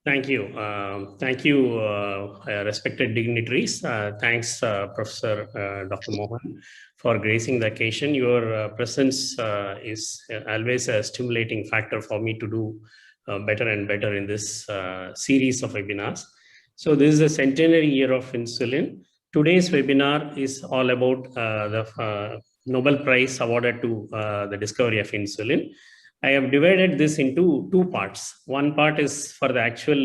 Thank you. Thank you, respected dignitaries. Thanks, Professor Dr. Mohan, for gracing the occasion. Your presence is always a stimulating factor for me to do better and better in this series of webinars. So this is a centenary year of insulin. Today's webinar is all about the Nobel Prize awarded to the discovery of insulin. I have divided this into two parts. One part is for the actual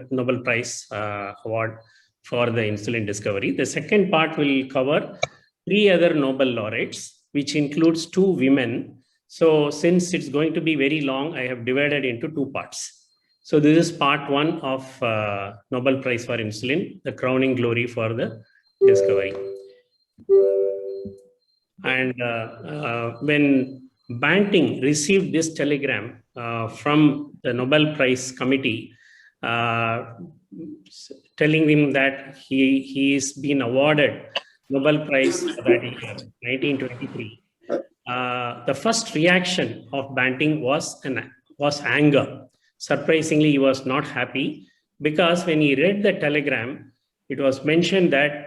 Nobel Prize award for the insulin discovery. The second part will cover 3 other Nobel laureates, which includes 2 women. So since it's going to be very long, I have divided into 2 parts. So this is part 1 of Nobel Prize for insulin, the crowning glory for the discovery. And when Banting received this telegram from the Nobel Prize Committee telling him that he's been awarded Nobel Prize for that year, 1923. The first reaction of Banting was anger. Surprisingly, he was not happy because when he read the telegram, it was mentioned that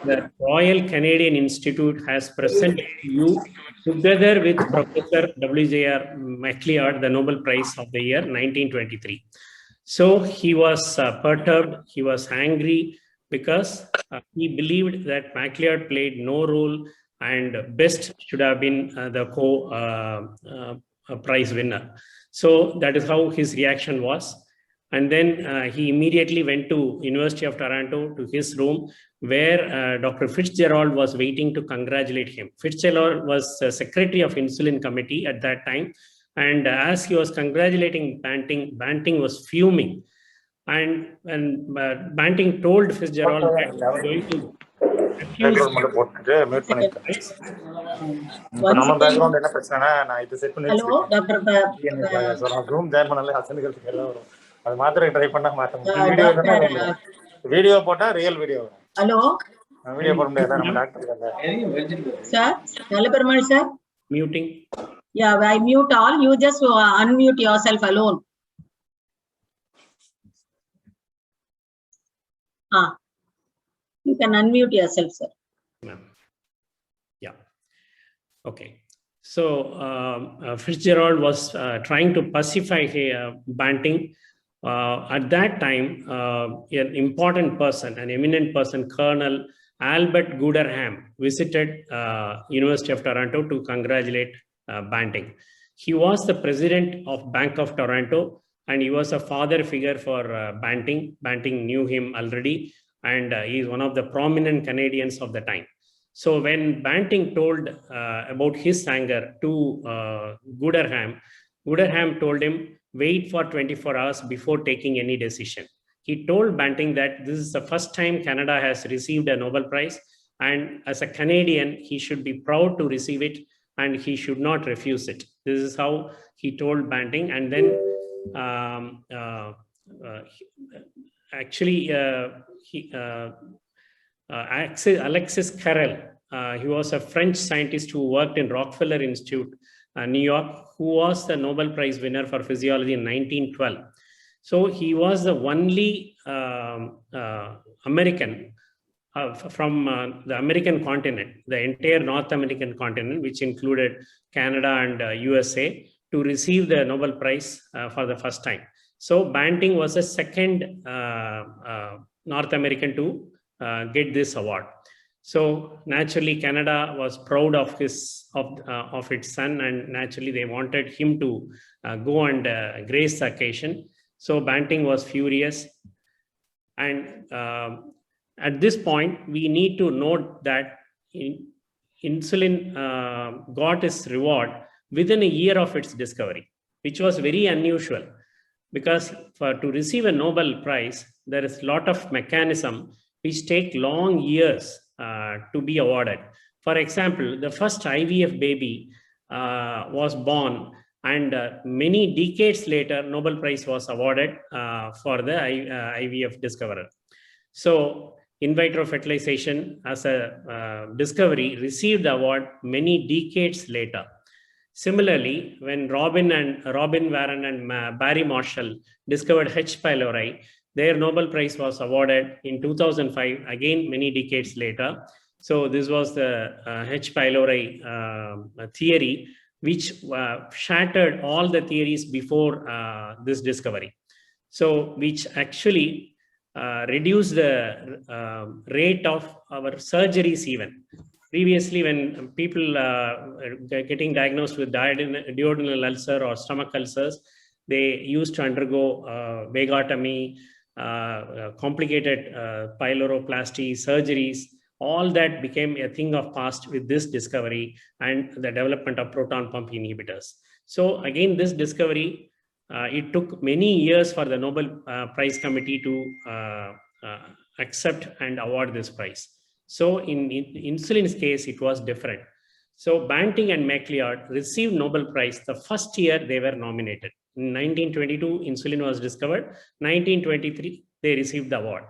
the Royal Canadian Institute has presented you together with Professor W.J.R. Macleod, the Nobel Prize of the year 1923. So he was perturbed, he was angry because he believed that Macleod played no role and best should have been the prize winner. So that is how his reaction was. And then he immediately went to University of Toronto to his room where Dr. Fitzgerald was waiting to congratulate him. Fitzgerald was secretary of Insulin Committee at that time. And as he was congratulating Banting, Banting was fuming. And Banting told Fitzgerald that he was going to video photo, real video. Hello. Video Sir, Nalapermal sir. Muting. Yeah, I mute all. You just unmute yourself alone. You can unmute yourself, sir. Yeah. Okay. So Fitzgerald was trying to pacify Banting. At that time, an important person, an eminent person, Colonel Albert Gooderham, visited University of Toronto to congratulate Banting. He was the president of Bank of Toronto, and he was a father figure for Banting. Banting knew him already, and he is one of the prominent Canadians of the time. So when Banting told about his anger to Gooderham, Gooderham told him, wait for 24 hours before taking any decision. He told Banting that this is the first time Canada has received a Nobel Prize, and as a Canadian, he should be proud to receive it and he should not refuse it. This is how he told Banting. And then Alexis Carrel, he was a French scientist who worked in Rockefeller Institute, New York, who was the Nobel Prize winner for physiology in 1912. So he was the only American from the American continent, the entire North American continent, which included Canada and USA, to receive the Nobel Prize for the first time. So Banting was the second North American to get this award. So naturally, Canada was proud of its son, and naturally they wanted him to go and grace the occasion. So Banting was furious, and at this point, we need to note that insulin got its reward within a year of its discovery, which was very unusual, because to receive a Nobel Prize, there is a lot of mechanism which take long years to be awarded. For example, the first IVF baby was born, and many decades later, Nobel Prize was awarded for the IVF discoverer. So in vitro fertilization as a discovery received the award many decades later. Similarly, when Robin Warren and Barry Marshal discovered H. pylori, their Nobel Prize was awarded in 2005, again many decades later. So this was the H. pylori theory, which shattered all the theories before this discovery. So which actually reduced the rate of our surgeries even. Previously, when people getting diagnosed with duodenal ulcer or stomach ulcers, they used to undergo vagotomy, complicated pyloroplasty surgeries. All that became a thing of past with this discovery and the development of proton pump inhibitors. So again, this discovery, it took many years for the Nobel Prize Committee to accept and award this prize. So in insulin's case, it was different. So Banting and Macleod received Nobel Prize the first year they were nominated. In 1922, insulin was discovered. 1923, they received the award.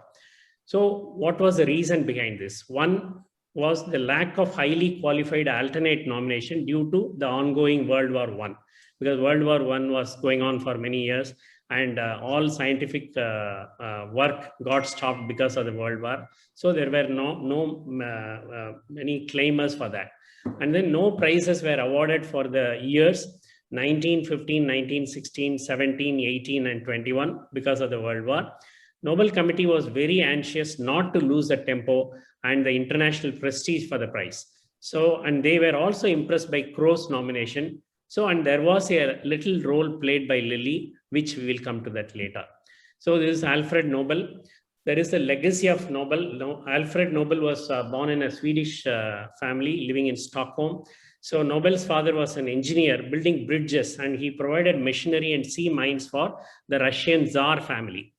So what was the reason behind this? One was the lack of highly qualified alternate nomination due to the ongoing World War I, because World War I was going on for many years, and all scientific work got stopped because of the World War. So there were many claimers for that. And then no prizes were awarded for the years 1915, 1916, 17, 18, and 21 because of the World War. Nobel Committee was very anxious not to lose the tempo and the international prestige for the prize. So, and they were also impressed by Krogh's nomination. So, and there was a little role played by Lilly, which we will come to that later. So this is Alfred Nobel. There is a legacy of Nobel. Alfred Nobel was born in a Swedish family living in Stockholm. So Nobel's father was an engineer building bridges, and he provided machinery and sea mines for the Russian Tsar family.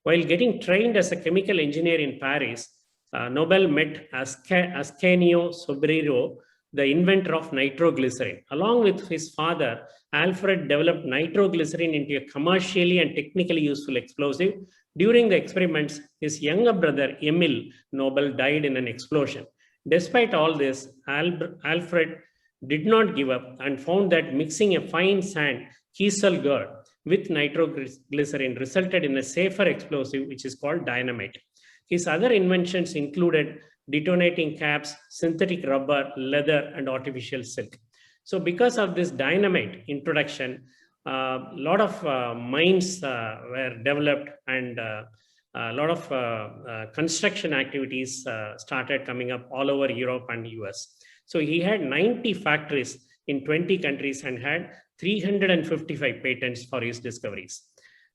While getting trained as a chemical engineer in Paris, Nobel met Ascanio Sobrero, the inventor of nitroglycerin. Along with his father, Alfred developed nitroglycerin into a commercially and technically useful explosive. During the experiments, his younger brother, Emil Nobel, died in an explosion. Despite all this, Alfred did not give up and found that mixing a fine sand, kieselguhr, with nitroglycerin resulted in a safer explosive, which is called dynamite. His other inventions included detonating caps, synthetic rubber, leather, and artificial silk. So because of this dynamite introduction, a lot of mines were developed, and a lot of construction activities started coming up all over Europe and US. So he had 90 factories in 20 countries and had 355 patents for his discoveries.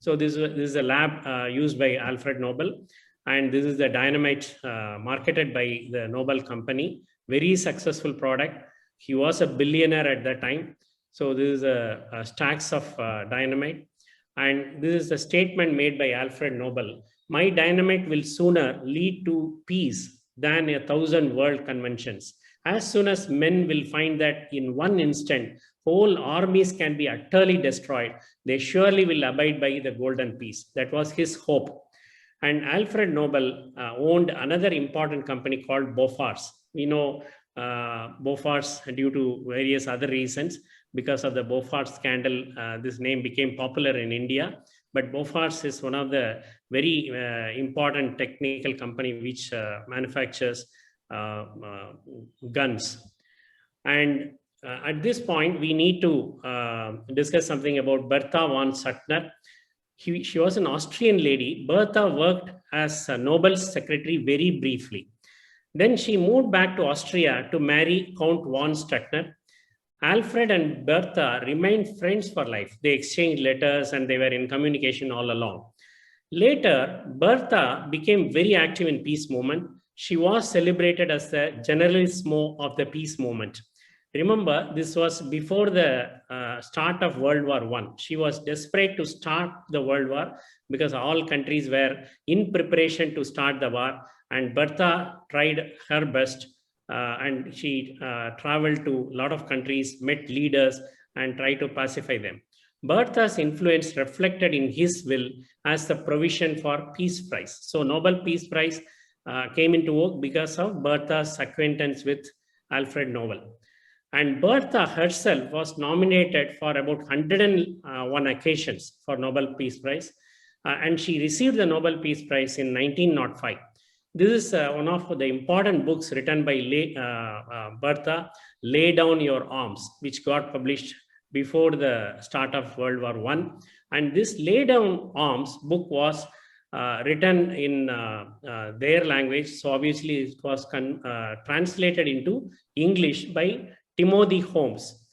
So this is a lab used by Alfred Nobel, and this is the dynamite marketed by the Nobel company. Very successful product. He was a billionaire at that time. So this is a stacks of dynamite, and this is the statement made by Alfred Nobel. My dynamite will sooner lead to peace than 1,000 world conventions. As soon as men will find that in one instant, whole armies can be utterly destroyed, they surely will abide by the golden peace. That was his hope. And Alfred Nobel owned another important company called Bofors. We know Bofors due to various other reasons. Because of the Bofors scandal, this name became popular in India. But Bofors is one of the very important technical company which manufactures guns. And at this point, we need to discuss something about Bertha Von Suttner. She was an Austrian lady. Bertha worked as a Nobel's secretary very briefly. Then she moved back to Austria to marry Count von Suttner. Alfred and Bertha remained friends for life. They exchanged letters and they were in communication all along. Later, Bertha became very active in peace movement. She was celebrated as the generalissimo of the peace movement. Remember, this was before the start of World War I. She was desperate to start the World War because all countries were in preparation to start the war, and Bertha tried her best, and she traveled to a lot of countries, met leaders, and tried to pacify them. Bertha's influence reflected in his will as the provision for Peace Prize. So Nobel Peace Prize came into work because of Bertha's acquaintance with Alfred Nobel. And Bertha herself was nominated for about 101 occasions for Nobel Peace Prize. And she received the Nobel Peace Prize in 1905. This is one of the important books written by Bertha, Lay Down Your Arms, which got published before the start of World War I. And this Lay Down Arms book was written in their language. So obviously it was translated into English by Timothy Holmes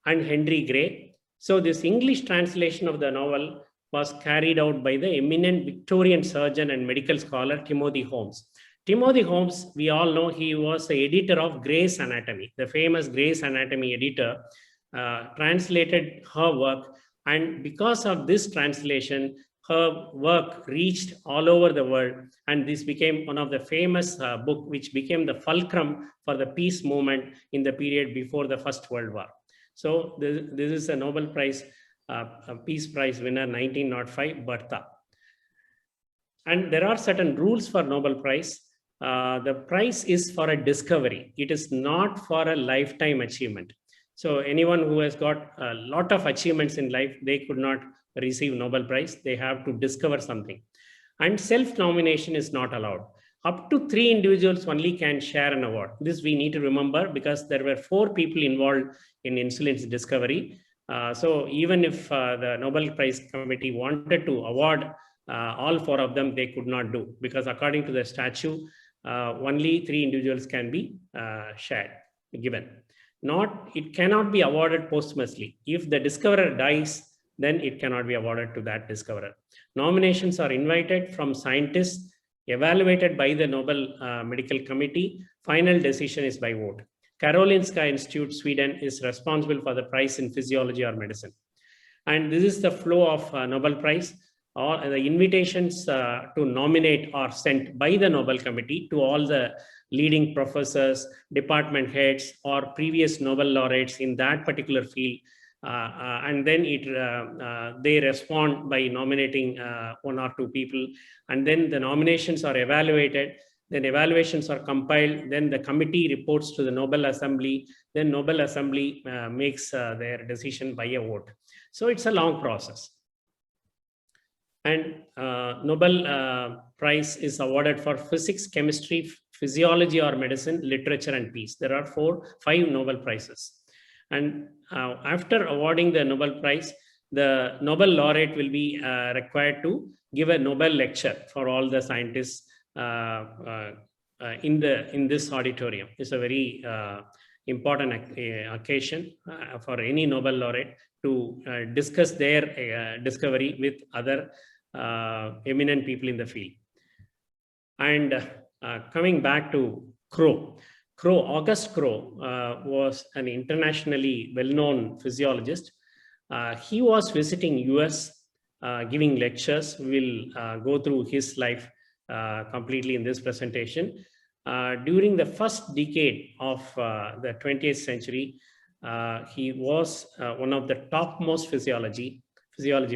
and Henry Gray. So this English translation of the novel was carried out by the eminent Victorian surgeon and medical scholar Timothy Holmes. Timothy Holmes, we all know, he was the editor of Gray's Anatomy, the famous Gray's Anatomy editor, translated her work. And because of this translation, her work reached all over the world. And this became one of the famous book, which became the fulcrum for the peace movement in the period before the First World War. So this is a Nobel Prize, Peace Prize winner, 1905, Bertha. And there are certain rules for Nobel Prize. The prize is for a discovery. It is not for a lifetime achievement. So anyone who has got a lot of achievements in life, they could not receive Nobel Prize. They have to discover something. And self-nomination is not allowed. Up to 3 individuals only can share an award. This we need to remember, because there were 4 people involved in insulin's discovery. So even if the Nobel Prize Committee wanted to award all 4 of them, they could not do, because according to the statute, only 3 individuals can be given. It cannot be awarded posthumously. If the discoverer dies, then it cannot be awarded to that discoverer. Nominations are invited from scientists, evaluated by the Nobel Medical Committee. Final decision is by vote. Karolinska Institute, Sweden, is responsible for the prize in physiology or medicine. And this is the flow of Nobel Prize. All the invitations to nominate are sent by the Nobel Committee to all the leading professors, department heads, or previous Nobel laureates in that particular field. And then they respond by nominating 1 or 2 people. And then the nominations are evaluated. Then evaluations are compiled. Then the committee reports to the Nobel Assembly. Then Nobel Assembly makes their decision by a vote. So it's a long process. And Nobel Prize is awarded for physics, chemistry, physiology or medicine, literature, and peace. There are 5 Nobel Prizes. And after awarding the Nobel Prize, the Nobel laureate will be required to give a Nobel lecture for all the scientists in this auditorium. It's a very important occasion for any Nobel laureate to discuss their discovery with other eminent people in the field. And coming back to Krogh. August Krogh was an internationally well-known physiologist. He was visiting US, giving lectures. We will go through his life completely in this presentation. During the first decade of the 20th century, he was one of the topmost physiology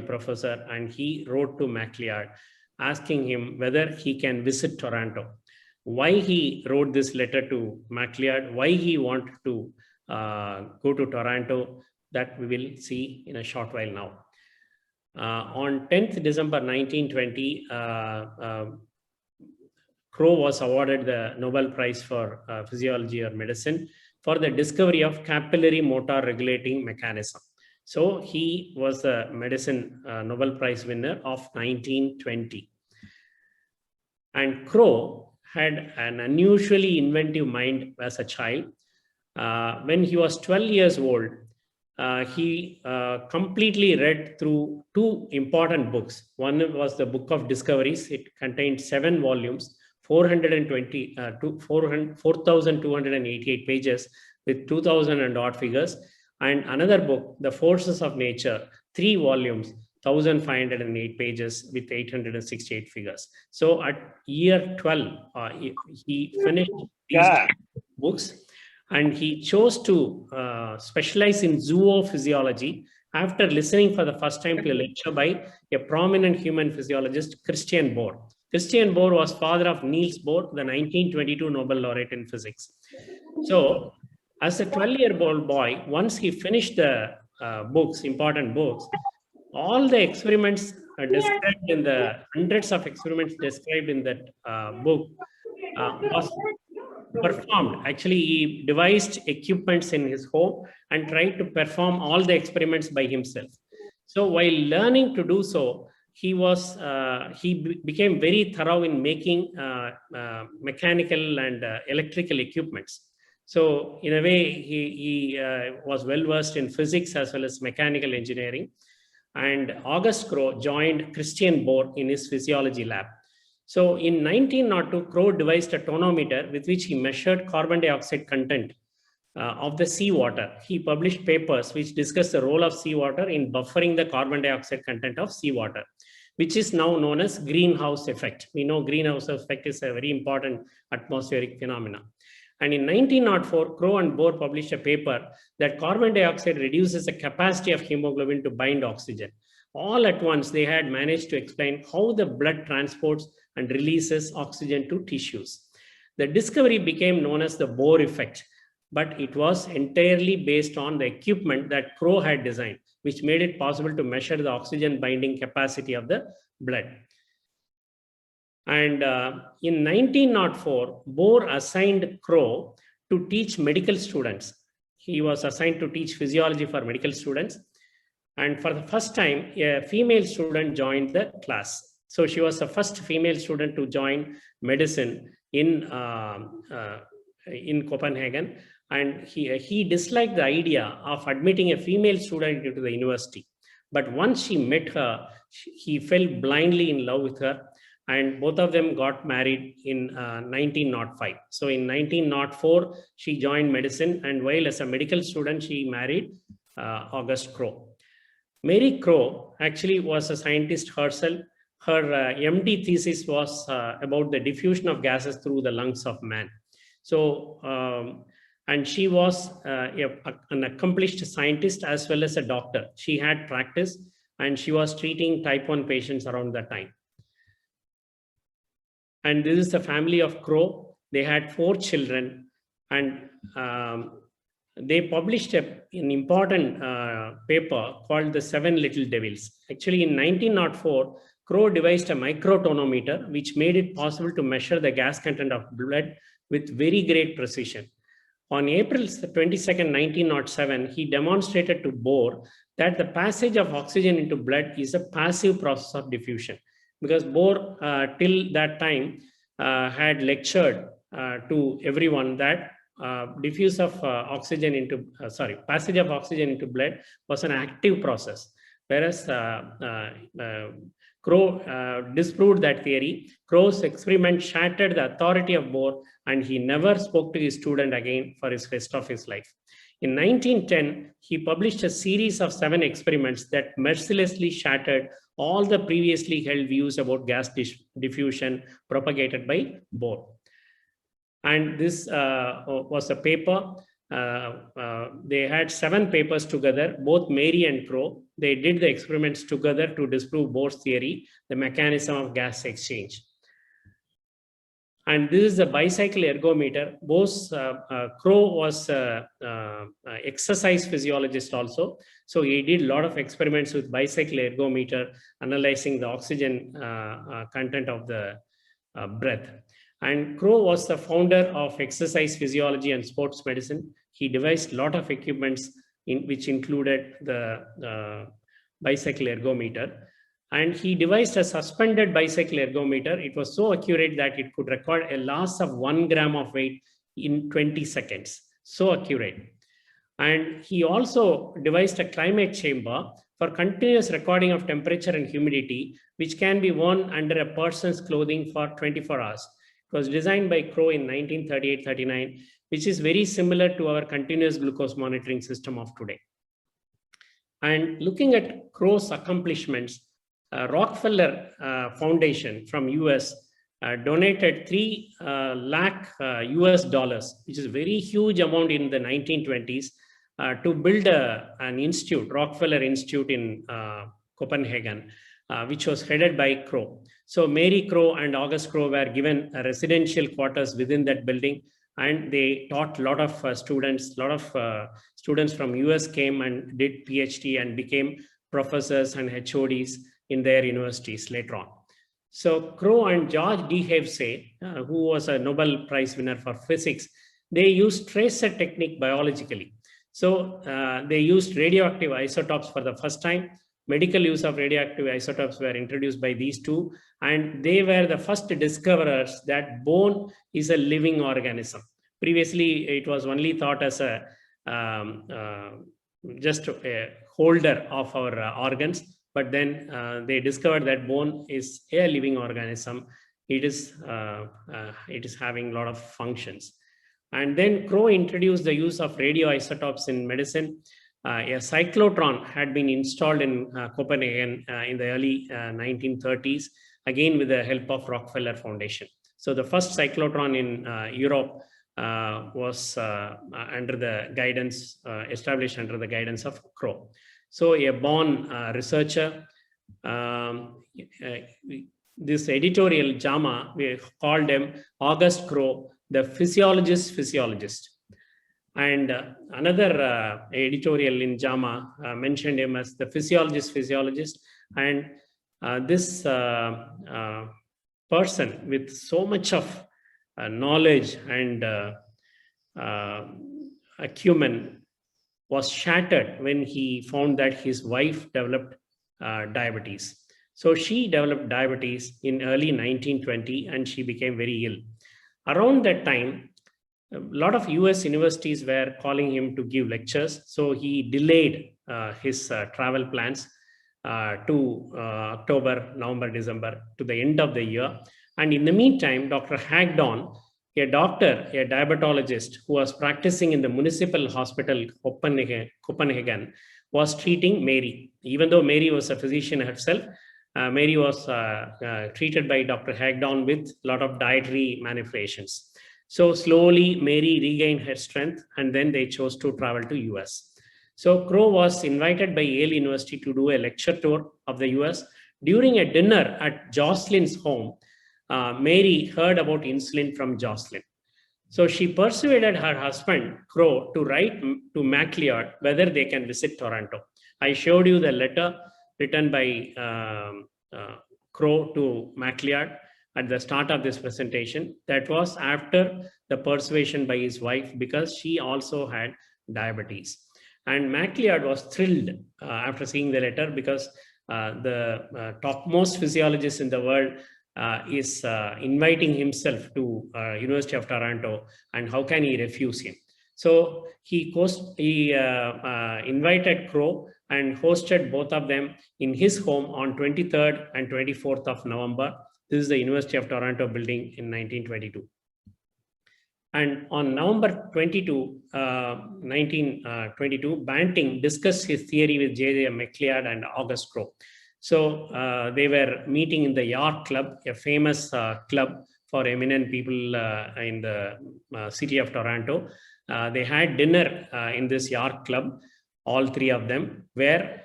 professor, and he wrote to Macleod asking him whether he can visit Toronto. Why he wrote this letter to Macleod, why he wanted to go to Toronto, that we will see in a short while now. On 10th December 1920, Krogh was awarded the Nobel Prize for Physiology or Medicine for the discovery of capillary motor regulating mechanism. So he was the medicine Nobel Prize winner of 1920. And Krogh had an unusually inventive mind as a child. When he was 12 years old, he completely read through 2 important books. One was the Book of Discoveries. It contained 7 volumes, 4,288 pages with 2,000 and odd figures. And another book, The Forces of Nature, 3 volumes, 1,508 pages with 868 figures. So at year 12, he finished these books, and he chose to specialize in zoophysiology after listening for the first time to a lecture by a prominent human physiologist, Christian Bohr. Christian Bohr was father of Niels Bohr, the 1922 Nobel laureate in physics. So As a 12-year-old boy, once he finished the important books, all the experiments described in the hundreds of experiments described in that book was performed. Actually, he devised equipments in his home and tried to perform all the experiments by himself. So while learning to do so, he became very thorough in making mechanical and electrical equipments. So in a way, he was well versed in physics as well as mechanical engineering. And August Krogh joined Christian Bohr in his physiology lab. So in 1902, Krogh devised a tonometer with which he measured carbon dioxide content of the seawater. He published papers which discuss the role of seawater in buffering the carbon dioxide content of seawater, which is now known as greenhouse effect. We know greenhouse effect is a very important atmospheric phenomenon. And in 1904, Krogh and Bohr published a paper that carbon dioxide reduces the capacity of hemoglobin to bind oxygen. All at once, they had managed to explain how the blood transports and releases oxygen to tissues. The discovery became known as the Bohr effect, but it was entirely based on the equipment that Krogh had designed, which made it possible to measure the oxygen binding capacity of the blood. And in 1904, Bohr assigned Krogh to teach medical students. He was assigned to teach physiology for medical students. And for the first time, a female student joined the class. So she was the first female student to join medicine in Copenhagen. And he disliked the idea of admitting a female student into the university. But once she met her, he fell blindly in love with her. And both of them got married in 1905. So in 1904, she joined medicine. And while as a medical student, she married August Krogh. Marie Krogh actually was a scientist herself. Her MD thesis was about the diffusion of gases through the lungs of man. So, and she was an accomplished scientist as well as a doctor. She had practice and she was treating type 1 patients around that time. And this is the family of Krogh. They had 4 children, and they published an important paper called the 7 Little Devils. Actually, in 1904, Krogh devised a microtonometer, which made it possible to measure the gas content of blood with very great precision. On April 22nd, 1907, he demonstrated to Bohr that the passage of oxygen into blood is a passive process of diffusion. Because Bohr, till that time, had lectured to everyone that passage of oxygen into blood was an active process, whereas Krogh disproved that theory. Krogh's experiment shattered the authority of Bohr, and he never spoke to his student again for the rest of his life. In 1910, he published a series of 7 experiments that mercilessly shattered all the previously held views about gas diffusion propagated by Bohr. And this was a paper. They had 7 papers together, both Marie and Krogh. They did the experiments together to disprove Bohr's theory, the mechanism of gas exchange. And this is the bicycle ergometer. Krogh was an exercise physiologist also. So he did a lot of experiments with bicycle ergometer, analyzing the oxygen content of the breath. And Krogh was the founder of exercise physiology and sports medicine. He devised a lot of equipments which included the bicycle ergometer. And he devised a suspended bicycle ergometer. It was so accurate that it could record a loss of 1 gram of weight in 20 seconds. So accurate. And he also devised a climate chamber for continuous recording of temperature and humidity, which can be worn under a person's clothing for 24 hours. It was designed by Krogh in 1938-39, which is very similar to our continuous glucose monitoring system of today. And looking at Krogh's accomplishments, Rockefeller Foundation from US donated $3 lakh US dollars, which is a very huge amount in the 1920s, to build an institute, Rockefeller Institute in Copenhagen, which was headed by Krogh. So Marie Krogh and August Krogh were given residential quarters within that building. and they taught a lot of students. A lot of students from US came and did PhD and became professors and HODs in their universities later on. So Krogh and George D. Havesey, who was a Nobel Prize winner for physics, they used tracer technique biologically. So they used radioactive isotopes for the first time. Medical use of radioactive isotopes were introduced by these two, and they were the first discoverers that bone is a living organism. Previously, it was only thought as a just a holder of our organs, but then they discovered that bone is a living organism. It is having a lot of functions. And then Krogh introduced the use of radioisotopes in medicine. A cyclotron had been installed in Copenhagen in the early 1930s, again with the help of Rockefeller Foundation. So the first cyclotron in Europe was under the guidance, established under the guidance of Krogh. So a born researcher, this editorial JAMA, we called him August Krogh, the physiologist. And another editorial in JAMA mentioned him as the physiologist. And this person with so much of knowledge and acumen was shattered when he found that his wife developed diabetes. So she developed diabetes in early 1920 and she became very ill. Around that time, a lot of US universities were calling him to give lectures. So he delayed his travel plans to October, November, December, to the end of the year. And in the meantime, Dr. Hagdon, a doctor, a diabetologist who was practicing in the municipal hospital Copenhagen, was treating Mary. Even though Mary was a physician herself, Mary was treated by Dr. Hagdon with a lot of dietary manipulations. So slowly Mary regained her strength, and then they chose to travel to US. So Krogh was invited by Yale University to do a lecture tour of the US. During a dinner at Jocelyn's home, Mary heard about insulin from Jocelyn. So she persuaded her husband, Krogh, to write to Macleod whether they can visit Toronto. I showed you the letter written by Krogh to Macleod at the start of this presentation. That was after the persuasion by his wife, because she also had diabetes. And Macleod was thrilled after seeing the letter, because the topmost physiologist in the world is inviting himself to University of Toronto, and how can he refuse him? So he invited Krogh and hosted both of them in his home on 23rd and 24th of November. This is the University of Toronto building in 1922. And on November 22, 1922, Banting discussed his theory with J.J. Macleod and August Krogh. So they were meeting in the York Club, a famous club for eminent people in the city of Toronto. They had dinner in this York Club, all three of them, where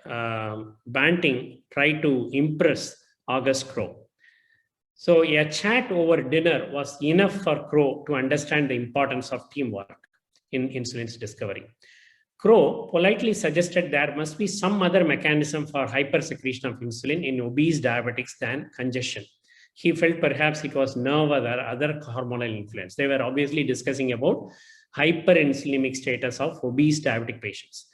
Banting tried to impress August Krogh. So a chat over dinner was enough for Krogh to understand the importance of teamwork in insulin's discovery. Krogh politely suggested there must be some other mechanism for hypersecretion of insulin in obese diabetics than congestion. He felt perhaps it was nerve or other hormonal influence. They were obviously discussing about hyperinsulinic status of obese diabetic patients.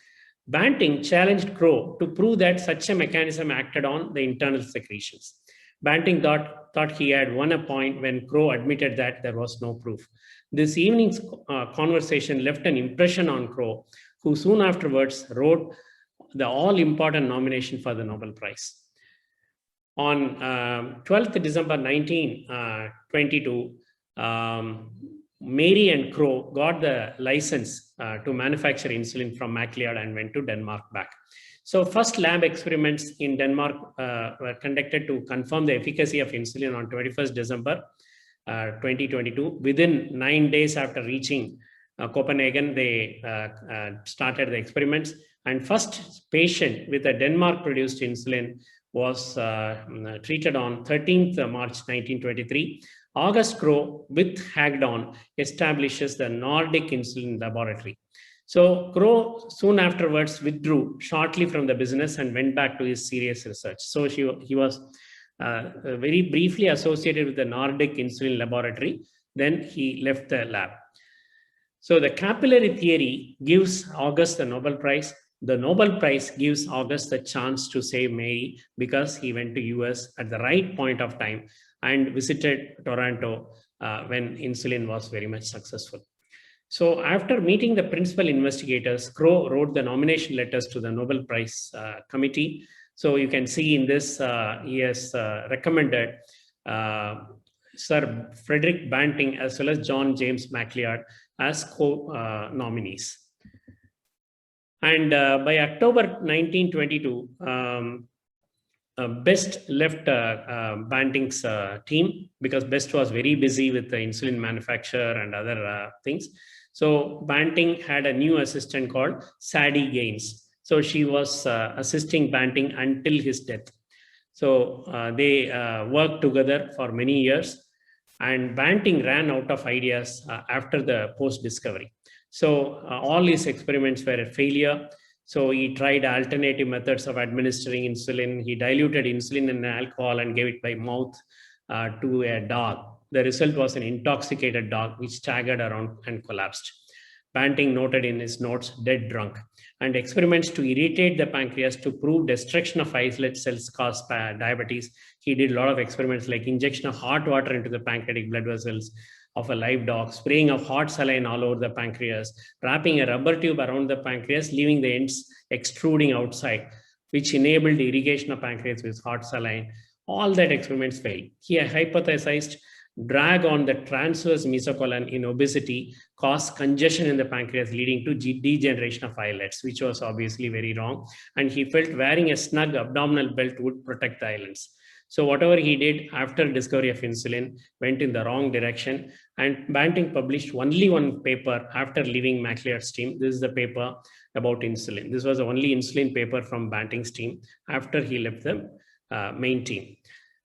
Banting challenged Krogh to prove that such a mechanism acted on the internal secretions. Banting thought he had won a point when Krogh admitted that there was no proof. This evening's conversation left an impression on Krogh, who soon afterwards wrote the all-important nomination for the Nobel Prize. On 12th December 1922, Mary and Krogh got the license to manufacture insulin from Macleod and went to Denmark back. So first lab experiments in Denmark were conducted to confirm the efficacy of insulin on 21st December 2022. Within 9 days after reaching Copenhagen, they started the experiments. And first patient with a Denmark-produced insulin was treated on 13th March 1923. August Krogh with Hagedorn establishes the Nordic Insulin Laboratory. So Krogh soon afterwards withdrew shortly from the business and went back to his serious research. So he was very briefly associated with the Nordic Insulin Laboratory. Then he left the lab. So the capillary theory gives August the Nobel Prize. The Nobel Prize gives August the chance to save Marie because he went to US at the right point of time and visited Toronto when insulin was very much successful. So after meeting the principal investigators, Krogh wrote the nomination letters to the Nobel Prize Committee. So you can see in this, he has recommended Sir Frederick Banting as well as John James Macleod as co-nominees. And by October 1922, Best left Banting's team because Best was very busy with the insulin manufacture and other things. So Banting had a new assistant called Sadie Gaines. So she was assisting Banting until his death. So they worked together for many years, and Banting ran out of ideas after the post-discovery. So all his experiments were a failure. So he tried alternative methods of administering insulin. He diluted insulin in alcohol and gave it by mouth to a dog. The result was an intoxicated dog which staggered around and collapsed. Banting noted in his notes, dead drunk. And experiments to irritate the pancreas to prove destruction of islet cells cause diabetes. He did a lot of experiments like injection of hot water into the pancreatic blood vessels of a live dog, spraying of hot saline all over the pancreas, wrapping a rubber tube around the pancreas, leaving the ends extruding outside, which enabled irrigation of pancreas with hot saline. All that experiments failed. He hypothesized drag on the transverse mesocolon in obesity caused congestion in the pancreas, leading to degeneration of islets, which was obviously very wrong. And he felt wearing a snug abdominal belt would protect the islands. So whatever he did after discovery of insulin went in the wrong direction. And Banting published only one paper after leaving Macleod's team. This is the paper about insulin. This was the only insulin paper from Banting's team after he left the main team.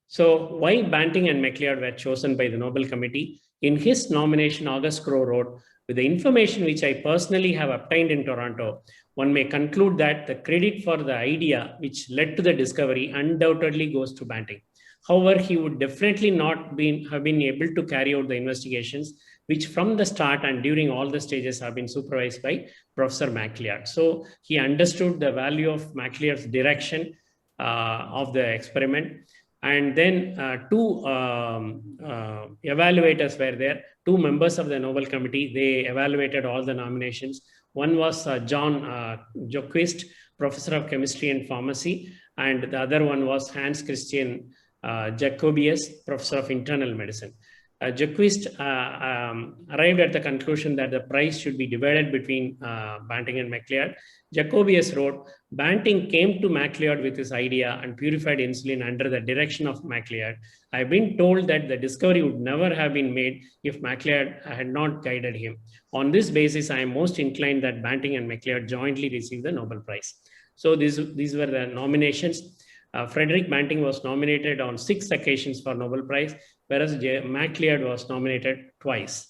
So why Banting and Macleod were chosen by the Nobel Committee? In his nomination, August Krogh wrote, with the information which I personally have obtained in Toronto, one may conclude that the credit for the idea which led to the discovery undoubtedly goes to Banting. However, he would definitely not have been able to carry out the investigations, which from the start and during all the stages have been supervised by Professor Macleod. So he understood the value of Macleod's direction of the experiment. And then two evaluators were there, two members of the Nobel Committee. They evaluated all the nominations. One was John Joquist, Professor of Chemistry and Pharmacy, and the other one was Hans Christian Jacobius, Professor of Internal Medicine. Joquist arrived at the conclusion that the prize should be divided between Banting and Macleod. Jacobius wrote, Banting came to Macleod with his idea and purified insulin under the direction of Macleod. I've been told that the discovery would never have been made if Macleod had not guided him. On this basis, I am most inclined that Banting and Macleod jointly receive the Nobel Prize. So these were the nominations. Frederick Banting was nominated on 6 occasions for Nobel Prize, whereas Macleod was nominated twice.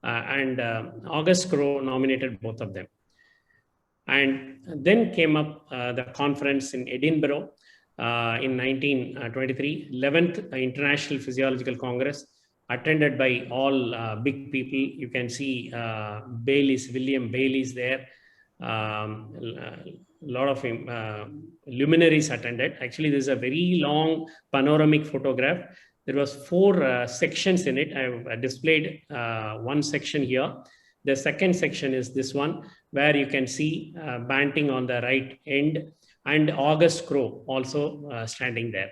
And August Krogh nominated both of them. And then came up the conference in Edinburgh in 1923, 11th International Physiological Congress, attended by all big people. You can see William Bailey's there. A lot of luminaries attended. Actually, this is a very long panoramic photograph. There was 4 sections in it. I've displayed one section here. The second section is this one, where you can see Banting on the right end and August Krogh also standing there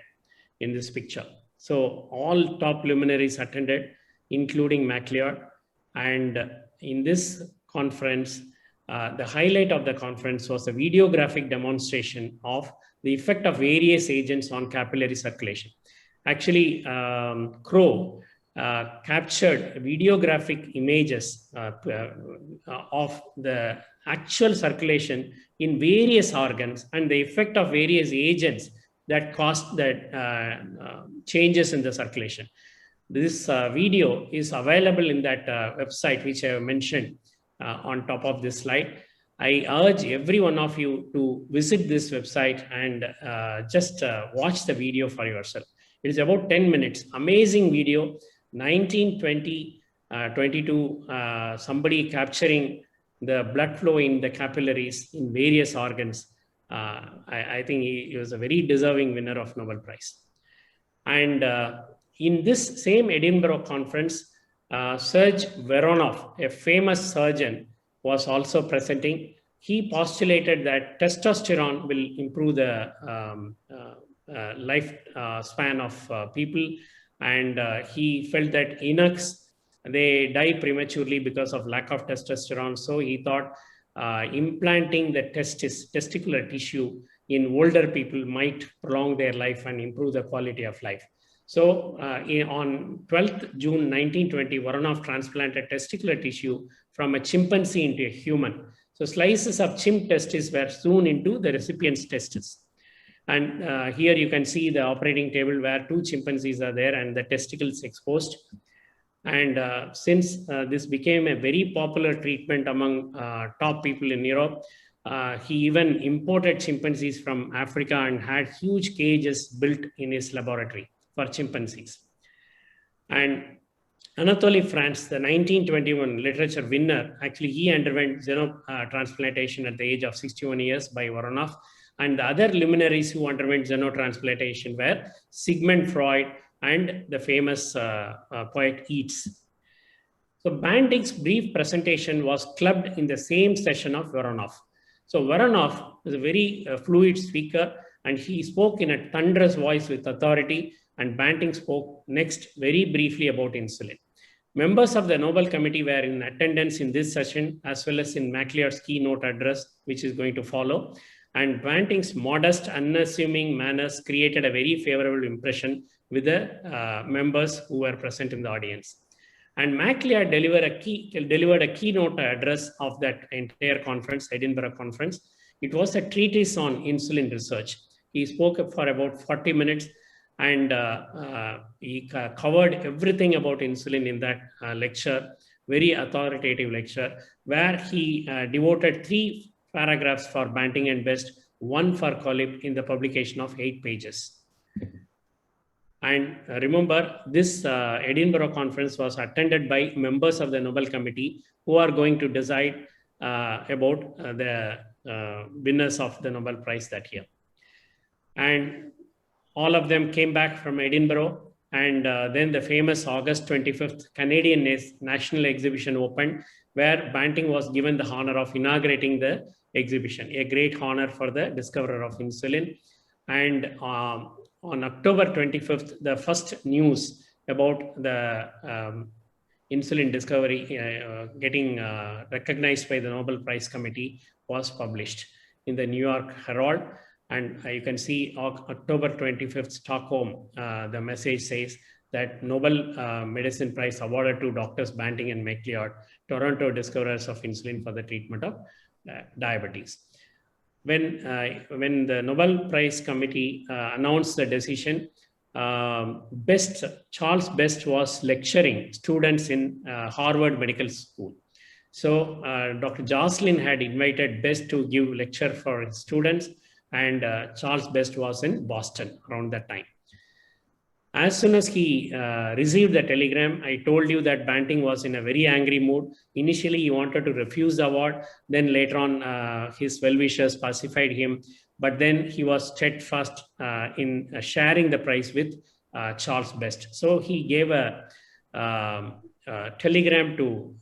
in this picture. So all top luminaries attended, including Macleod. And in this conference, the highlight of the conference was a videographic demonstration of the effect of various agents on capillary circulation. Actually, Krogh captured videographic images of the actual circulation in various organs and the effect of various agents that caused that changes in the circulation. This video is available in that website, which I have mentioned on top of this slide. I urge every one of you to visit this website and just watch the video for yourself. It is about 10 minutes. Amazing video, 1920, 22, somebody capturing the blood flow in the capillaries in various organs. I think he was a very deserving winner of Nobel Prize. And in this same Edinburgh conference, Serge Voronoff, a famous surgeon, was also presenting. He postulated that testosterone will improve the life span of people. And he felt that eunuchs, they die prematurely because of lack of testosterone. So he thought implanting the testicular tissue in older people might prolong their life and improve the quality of life. So on 12th June 1920, Voronoff transplanted testicular tissue from a chimpanzee into a human. So slices of chimp testes were sewn into the recipient's testes. And here you can see the operating table where two chimpanzees are there and the testicles exposed. And since this became a very popular treatment among top people in Europe, he even imported chimpanzees from Africa and had huge cages built in his laboratory for chimpanzees. And Anatoly France, the 1921 literature winner, actually he underwent xenotransplantation at the age of 61 years by Voronoff. And the other luminaries who underwent xenotransplantation were Sigmund Freud and the famous poet Yeats. So Banting's brief presentation was clubbed in the same session of Voronoff. So Voronoff was a very fluid speaker, and he spoke in a thunderous voice with authority, and Banting spoke next very briefly about insulin. Members of the Nobel Committee were in attendance in this session, as well as in Macleod's keynote address, which is going to follow. And Banting's modest, unassuming manners created a very favorable impression with the members who were present in the audience. And Macleod delivered a keynote address of that entire conference, Edinburgh conference. It was a treatise on insulin research. He spoke for about 40 minutes, and he covered everything about insulin in that lecture, very authoritative lecture, where he devoted 3 paragraphs for Banting and Best, 1 for Collip in the publication of 8 pages. And remember, this Edinburgh conference was attended by members of the Nobel Committee who are going to decide about the winners of the Nobel Prize that year. And all of them came back from Edinburgh, and then the famous August 25th Canadian National Exhibition opened, where Banting was given the honor of inaugurating the exhibition, a great honor for the discoverer of insulin. And on October 25th, the first news about the insulin discovery getting recognized by the Nobel Prize Committee was published in the New York Herald. And you can see October 25th, Stockholm, the message says that Nobel Medicine Prize awarded to Doctors Banting and Macleod, Toronto discoverers of insulin for the treatment of diabetes. When the Nobel Prize Committee announced the decision, Charles Best was lecturing students in Harvard Medical School. So Dr. Jocelyn had invited Best to give lecture for his students, and Charles Best was in Boston around that time. As soon as he received the telegram, I told you that Banting was in a very angry mood. Initially, he wanted to refuse the award. Then later on, his well-wishers pacified him. But then he was steadfast in sharing the prize with Charles Best. So he gave a telegram to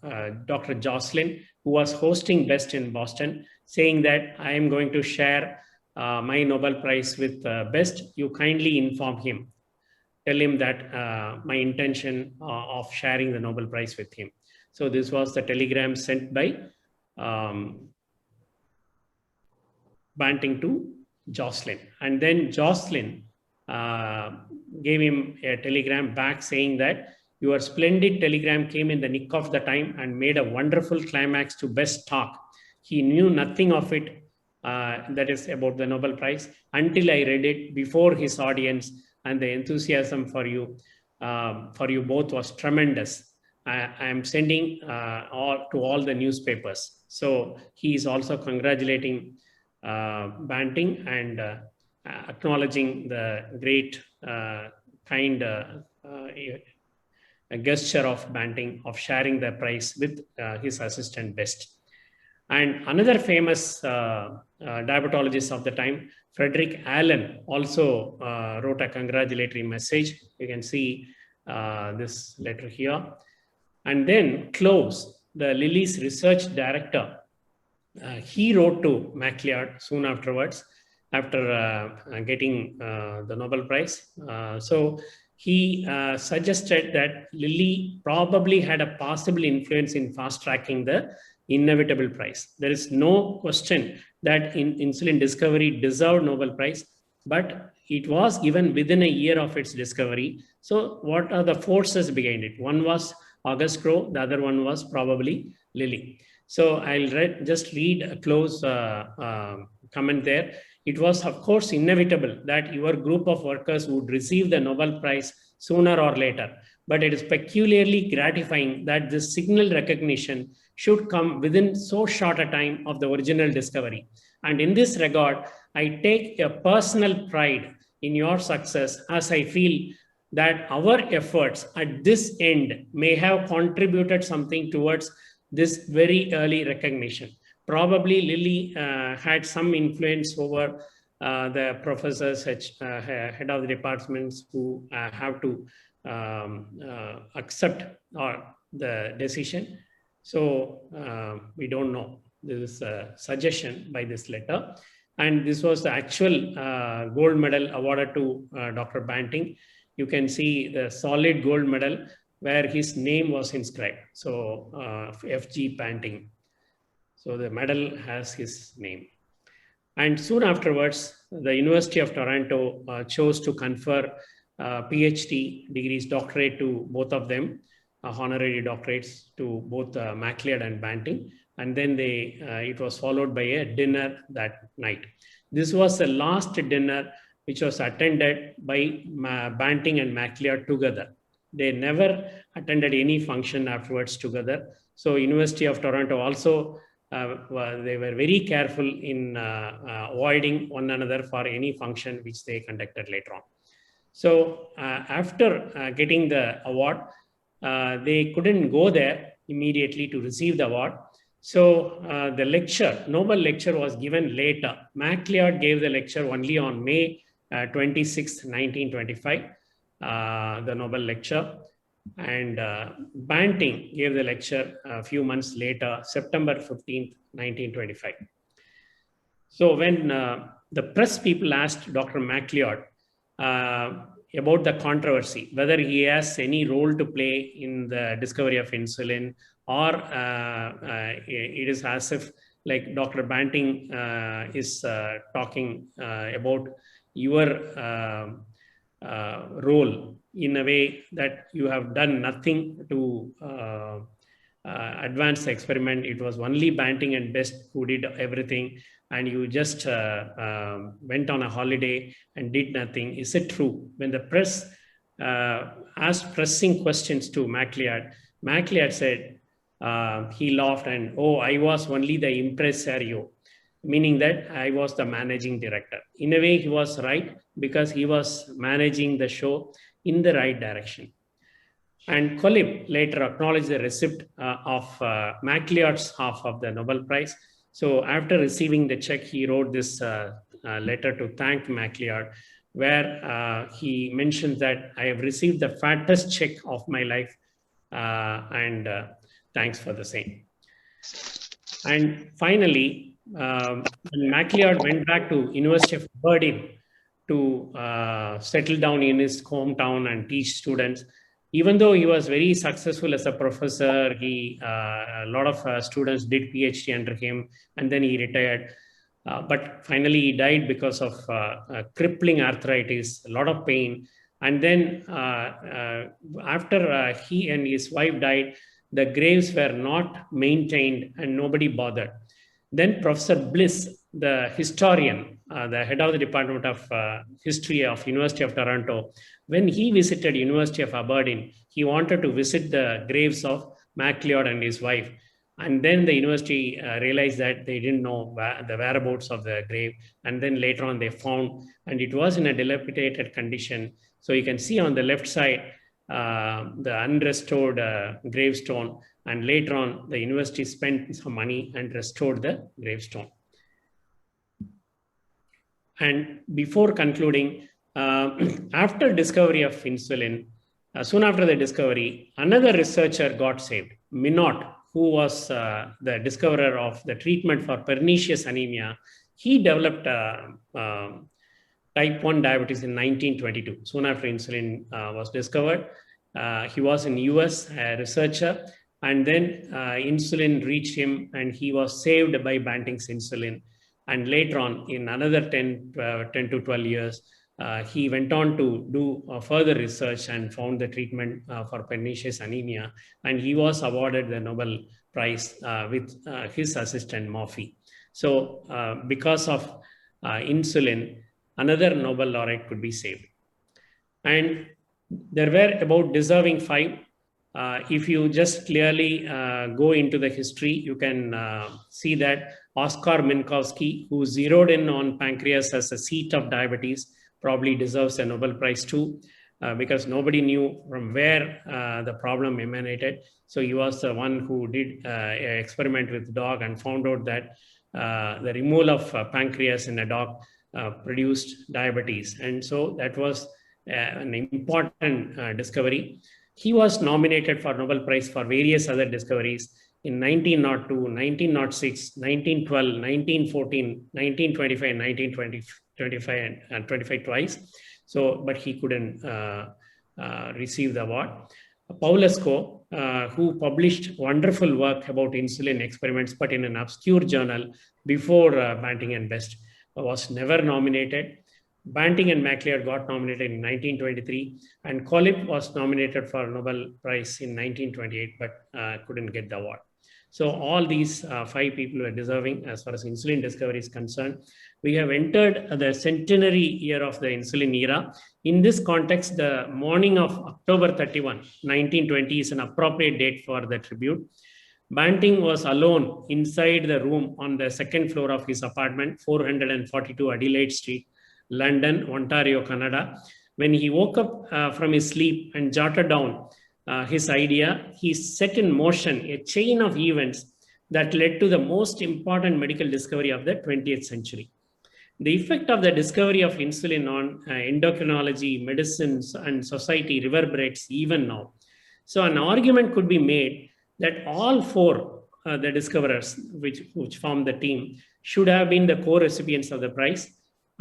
Dr. Jocelyn, who was hosting Best in Boston, saying that I am going to share my Nobel Prize with Best. You kindly inform him. Tell him that my intention of sharing the Nobel Prize with him. So this was the telegram sent by Banting to Jocelyn. And then Jocelyn gave him a telegram back saying that your splendid telegram came in the nick of the time and made a wonderful climax to Best's talk. He knew nothing of it that is about the Nobel Prize. Until I read it before his audience, and the enthusiasm for you both was tremendous. I am sending to all the newspapers. So he is also congratulating Banting and acknowledging the great kind gesture of Banting of sharing the prize with his assistant Best. And another famous diabetologist of the time, Frederick Allen, also wrote a congratulatory message. You can see this letter here. And then Close, the Lilly's research director, he wrote to Macleod soon afterwards, after getting the Nobel Prize. So he suggested that Lilly probably had a possible influence in fast-tracking the inevitable prize. There is no question that insulin discovery deserved Nobel Prize, but it was given within a year of its discovery. So what are the forces behind it? One was August Krogh, the other one was probably Lilly. So I'll just read a close comment there. It was, of course, inevitable that your group of workers would receive the Nobel Prize sooner or later, but it is peculiarly gratifying that this signal recognition should come within so short a time of the original discovery. And in this regard, I take a personal pride in your success, as I feel that our efforts at this end may have contributed something towards this very early recognition. Probably Lilly had some influence over the professors, head of the departments, who have to accept the decision. So we don't know. This is a suggestion by this letter. And this was the actual gold medal awarded to Dr. Banting. You can see the solid gold medal where his name was inscribed. So F.G. Banting. So the medal has his name. And soon afterwards, the University of Toronto chose to confer PhD degrees, doctorate to both of them, honorary doctorates to both Macleod and Banting. And then it was followed by a dinner that night. This was the last dinner which was attended by Banting and Macleod together. They never attended any function afterwards together. So University of Toronto also, they were very careful in avoiding one another for any function which they conducted later on. So after getting the award, they couldn't go there immediately to receive the award. So the lecture, Nobel Lecture, was given later. Macleod gave the lecture only on May 26, 1925, the Nobel Lecture. And Banting gave the lecture a few months later, September 15th, 1925. So when the press people asked Dr. Macleod about the controversy, whether he has any role to play in the discovery of insulin, or it is as if like Dr. Banting is talking about your role in a way that you have done nothing to advance the experiment. It was only Banting and Best who did everything, and you just went on a holiday and did nothing. Is it true? When the press asked pressing questions to Macleod, Macleod said, he laughed and, oh, I was only the impresario, meaning that I was the managing director. In a way, he was right, because he was managing the show in the right direction. And Colib later acknowledged the receipt of Macleod's half of the Nobel Prize. So after receiving the check, he wrote this letter to thank Macleod, where he mentioned that I have received the fattest check of my life, and thanks for the same. And finally, when Macleod went back to University of Aberdeen to settle down in his hometown and teach students, even though he was very successful as a professor, a lot of students did PhD under him, and then he retired. But finally, he died because of crippling arthritis, a lot of pain. And then after he and his wife died, the graves were not maintained and nobody bothered. Then Professor Bliss the historian, the head of the Department of History of University of Toronto, when he visited University of Aberdeen, he wanted to visit the graves of Macleod and his wife. And then the university realized that they didn't know the whereabouts of the grave. And then later on they found, and it was in a dilapidated condition. So you can see on the left side, the unrestored gravestone. And later on, the university spent some money and restored the gravestone. And before concluding, after discovery of insulin, soon after the discovery, another researcher got saved, Minot, who was the discoverer of the treatment for pernicious anemia. He developed type 1 diabetes in 1922, soon after insulin was discovered. He was in US, a researcher, and then insulin reached him and he was saved by Banting's insulin. And later on, in another 10 to 12 years, he went on to do further research and found the treatment for pernicious anemia. And he was awarded the Nobel Prize with his assistant Murphy. So because of insulin, another Nobel laureate could be saved. And there were about deserving 5. If you just clearly go into the history, you can see that Oskar Minkowski, who zeroed in on pancreas as a seat of diabetes, probably deserves a Nobel Prize too, because nobody knew from where the problem emanated. So he was the one who did an experiment with dog and found out that the removal of pancreas in a dog produced diabetes. And so that was an important discovery. He was nominated for Nobel Prize for various other discoveries in 1902, 1906, 1912, 1914, 1925, and 1925 and 25 twice. So, but he couldn't receive the award. Paulus Krogh, who published wonderful work about insulin experiments, but in an obscure journal before Banting and Best, was never nominated. Banting and Macleod got nominated in 1923, and Collip was nominated for Nobel Prize in 1928, but couldn't get the award. So all these 5 people were deserving as far as insulin discovery is concerned. We have entered the centenary year of the insulin era. In this context, the morning of October 31, 1920 is an appropriate date for the tribute. Banting was alone inside the room on the 2nd floor of his apartment, 442 Adelaide Street, London, Ontario, Canada. When he woke up from his sleep and jotted down his idea, he set in motion a chain of events that led to the most important medical discovery of the 20th century. The effect of the discovery of insulin on endocrinology, medicines, and society reverberates even now. So an argument could be made that all 4 the discoverers, which formed the team, should have been the co-recipients of the prize.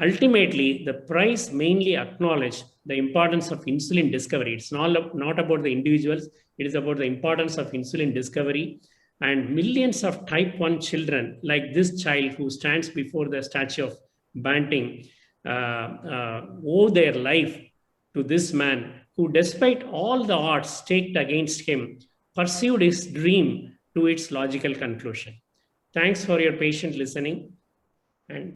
Ultimately, the prize mainly acknowledged the importance of insulin discovery. It's not about the individuals, it is about the importance of insulin discovery. And millions of type 1 children, like this child who stands before the statue of Banting, owe their life to this man who, despite all the odds staked against him, pursued his dream to its logical conclusion. Thanks for your patient listening. And